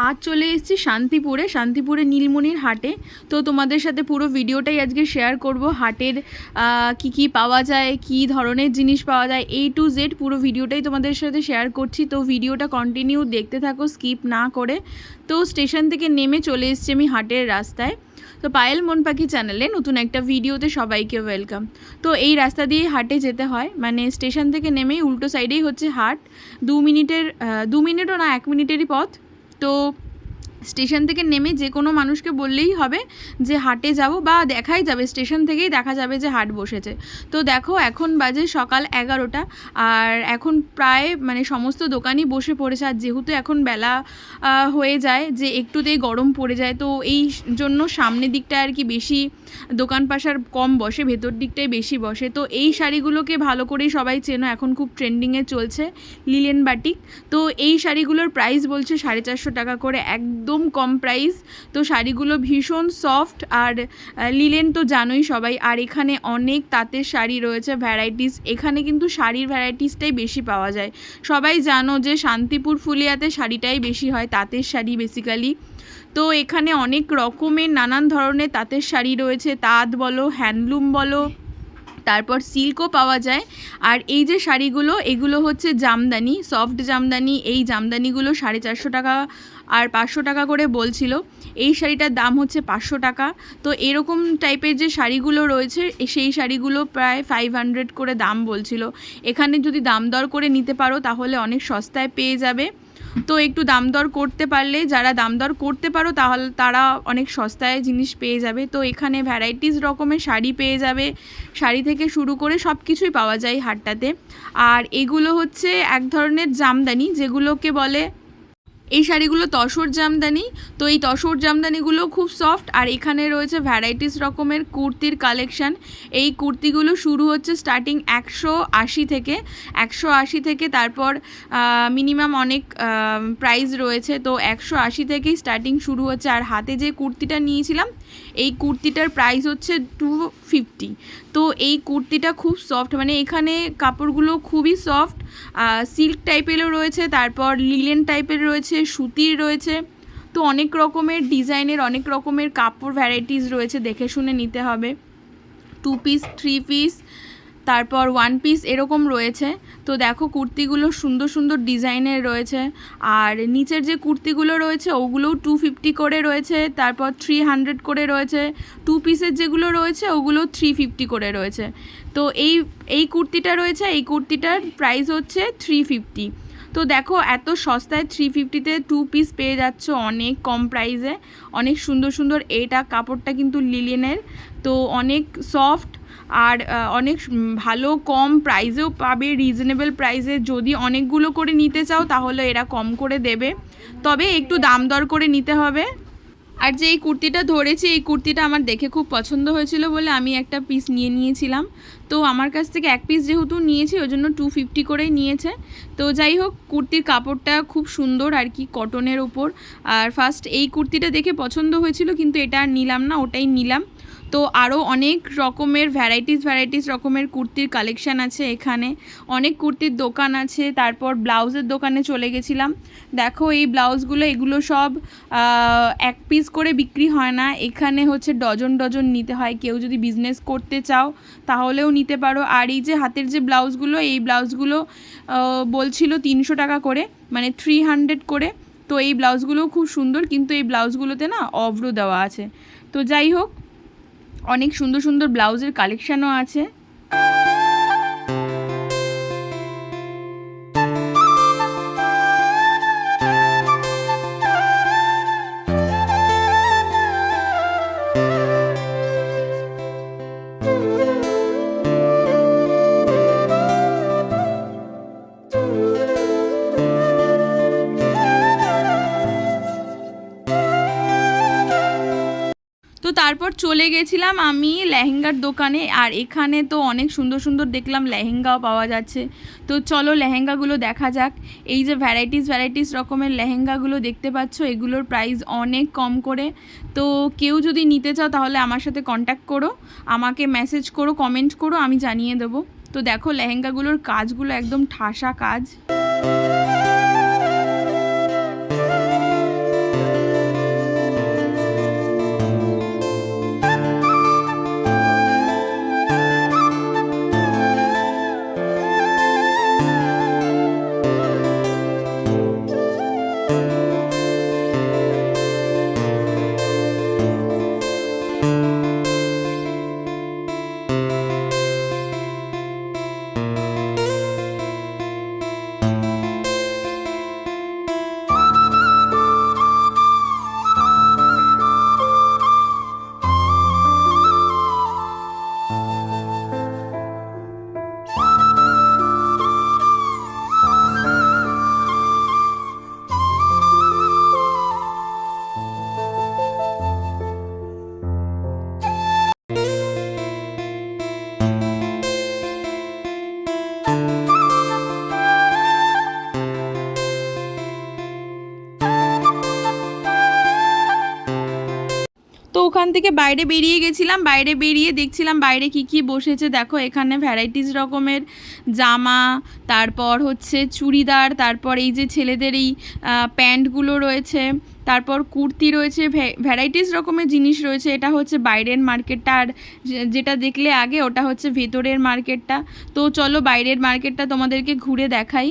আজ চলে এসেছি শান্তিপুরে নীলমণির হাটে। তো তোমাদের সাথে পুরো ভিডিওটাই আজকে শেয়ার করব। হাটের কি পাওয়া যায়, কি ধরনের জিনিস পাওয়া যায়, A to Z পুরো ভিডিওটাই তোমাদের সাথে শেয়ার করছি। তো ভিডিওটা কন্টিনিউ দেখতে থাকো, স্কিপ না করে। তো স্টেশন থেকে নেমে চলে এসেছি আমি হাটের রাস্তায়। তো পায়েল মন পাখি চ্যানেলে নতুন একটা ভিডিওতে সবাইকে ওয়েলকাম। তো এই রাস্তা দিয়ে হাটে যেতে হয়, মানে স্টেশন থেকে নেমেই উল্টো সাইডেই হচ্ছে হাট। 2 মিনিটও না, 1 মিনিটেরই পথ। তো স্টেশন থেকে নেমে যে কোনো মানুষকে বললেই হবে যে হাটে যাব, বা দেখাই যাবে, স্টেশন থেকেই দেখা যাবে যে হাট বসেছে। তো দেখো এখন বাজে সকাল 11টা, আর এখন প্রায় মানে সমস্ত দোকানই বসে পড়েছে। আর যেহেতু এখন বেলা হয়ে যায়, যে একটুতেই গরম পড়ে যায়, তো এই জন্য সামনের দিকটা আর কি বেশি দোকান পাশার কম বসে, ভেতর দিকটাই বেশি বসে। তো এই শাড়িগুলোকে ভালো করেই সবাই চেনো, এখন খুব ট্রেন্ডিংয়ে চলছে লিলেন বাটিক। তো এই শাড়িগুলোর প্রাইস বলছে 450 টাকা করে, একদম কম প্রাইস। তো শাড়িগুলো ভীষণ সফট, আর লিলেন তো জানোই সবাই। আর এখানে অনেক তাঁতের শাড়ি রয়েছে, ভ্যারাইটিস। এখানে কিন্তু শাড়ির ভ্যারাইটিসটাই বেশি পাওয়া যায়। সবাই জানো যে শান্তিপুর ফুলিয়াতে শাড়িটাই বেশি হয়, তাঁতের শাড়ি বেসিক্যালি। তো এখানে অনেক রকমের নানান ধরনের তাঁতের শাড়ি রয়েছে, তাঁত বলো, হ্যান্ডলুম বলো, তারপর সিল্কও পাওয়া যায়। আর এই যে শাড়িগুলো, এগুলো হচ্ছে জামদানি, সফট জামদানি। এই জামদানিগুলো 450 টাকা আর 500 টাকা করে বলছিল। এই শাড়িটার দাম হচ্ছে 500 টাকা। তো এরকম টাইপের যে শাড়িগুলো রয়েছে, সেই শাড়িগুলো প্রায় 500 করে দাম বলছিল। এখানে যদি দাম দর করে নিতে পারো তাহলে অনেক সস্তায় পেয়ে যাবে। তো একটু দাম দর করতে পারলে, যারা দাম দর করতে পারো তাহলে তারা অনেক সস্তায় জিনিস পেয়ে যাবে। তো এখানে ভ্যারাইটিস রকমের শাড়ি পেয়ে যাবে, শাড়ি থেকে শুরু করে সব কিছুই পাওয়া যায় হাটটাতে। আর এগুলো হচ্ছে এক ধরনের জামদানি, যেগুলোকে বলে, এই শাড়িগুলো তসর জামদানি। তো এই তসর জামদানিগুলো খুব সফট। আর এখানে রয়েছে ভ্যারাইটিস রকমের কুর্তির কালেকশান। এই কুর্তিগুলো শুরু হচ্ছে স্টার্টিং 180 থেকে, তারপর মিনিমাম অনেক প্রাইস রয়েছে। তো 180 থেকেই স্টার্টিং শুরু হচ্ছে। আর হাতে যে কুর্তিটা নিয়েছিলাম, এই কুর্তিটার প্রাইস হচ্ছে 250। তো এই কুর্তিটা খুব সফট, মানে এখানে কাপড়গুলো খুবই সফট, সিল্ক টাইপেরও রয়েছে, তারপর লিলেন টাইপের রয়েছে, সুতির রয়েছে। তো অনেক রকমের ডিজাইনের, অনেক রকমের কাপড় ভ্যারাইটিস রয়েছে, দেখে শুনে নিতে হবে। 2 পিস, 3 পিস, তারপর 1 পিস এরকম রয়েছে। তো দেখো কুর্তিগুলো সুন্দর সুন্দর ডিজাইনের রয়েছে। আর নিচের যে কুর্তিগুলো রয়েছে ওগুলোও 250 করে রয়েছে, তারপর 300 করে রয়েছে। 2 পিসের যেগুলো রয়েছে ওগুলো 350 করে রয়েছে। তো এই কুর্তিটা রয়েছে, এই কুর্তিটার প্রাইস হচ্ছে 350। তো দেখো এত সস্তায় 350-তে 2 পিস পেয়ে যাচ্ছ অনেক কম প্রাইসে, অনেক সুন্দর সুন্দর। এটা কাপড়টা কিন্তু লিলেনের, তো অনেক সফট আর অনেক ভালো, কম প্রাইসেও পাবে, রিজনেবল প্রাইসে। যদি অনেকগুলো করে নিতে চাও তাহলে এরা কম করে দেবে, তবে একটু দাম দর করে নিতে হবে। আর যে এই কুর্তিটা ধরেছি, এই কুর্তিটা আমার দেখে খুব পছন্দ হয়েছিল বলে আমি একটা পিস নিয়েছিলাম। তো আমার কাছ থেকে 1 পিস যেহেতু নিয়েছি, ওই জন্য 250 করেই নিয়েছে। তো যাই হোক, কুর্তির কাপড়টা খুব সুন্দর আর কি, কটনের উপর। আর ফার্স্ট এই কুর্তিটা দেখে পছন্দ হয়েছিল, কিন্তু এটা আর নিলাম না, ওটাই নিলাম। তো আরও অনেক রকমের ভ্যারাইটিস রকমের কুর্তির কালেকশান আছে এখানে, অনেক কুর্তির দোকান আছে। তারপর ব্লাউজের দোকানে চলে গেছিলাম। দেখো এই ব্লাউজগুলো, এগুলো সব 1 পিস করে বিক্রি হয় না, এখানে হচ্ছে ডজন ডজন নিতে হয়। কেউ যদি বিজনেস করতে চাও তাহলেও নিতে পারো। আর এই যে হাতের যে ব্লাউজগুলো, এই ব্লাউজগুলো বলছিল 300 টাকা করে, মানে 300 করে। তো এই ব্লাউজগুলোও খুব সুন্দর, কিন্তু এই ব্লাউজগুলোতে না অভ্র দেওয়া আছে। তো যাই হোক, অনেক সুন্দর সুন্দর ব্লাউজের কালেকশানও আছে। তো তারপর চলে গেছিলাম আমি লেহেঙ্গার দোকানে। আর এখানে তো অনেক সুন্দর সুন্দর দেখলাম লেহেঙ্গাও পাওয়া যাচ্ছে। তো চলো লেহেঙ্গাগুলো দেখা যাক। এই যে ভ্যারাইটিস রকমের লেহেঙ্গাগুলো দেখতে পাচ্ছ, এগুলোর প্রাইস অনেক কম করে। তো কেউ যদি নিতে চাও তাহলে আমার সাথে কন্ট্যাক্ট করো, আমাকে মেসেজ করো, কমেন্ট করো, আমি জানিয়ে দেবো। তো দেখো লেহেঙ্গাগুলোর কাজগুলো একদম ঠাসা কাজ। ওখান থেকে বাইরে বেরিয়ে গেছিলাম, বাইরে বেরিয়ে দেখছিলাম বাইরে কি কি বসেছে। দেখো এখানে ভ্যারাইটিস রকমের জামা, তারপর হচ্ছে চুড়িদার, তারপর এই যে ছেলেদের এই প্যান্টগুলো রয়েছে, তারপর কুর্তি রয়েছে, ভ্যারাইটিস রকমের জিনিস রয়েছে। এটা হচ্ছে বাইরের মার্কেটটা, আর যেটা দেখলে আগে ওটা হচ্ছে ভেতরের মার্কেটটা। তো চলো বাইরের মার্কেটটা তোমাদেরকে ঘুরে দেখাই।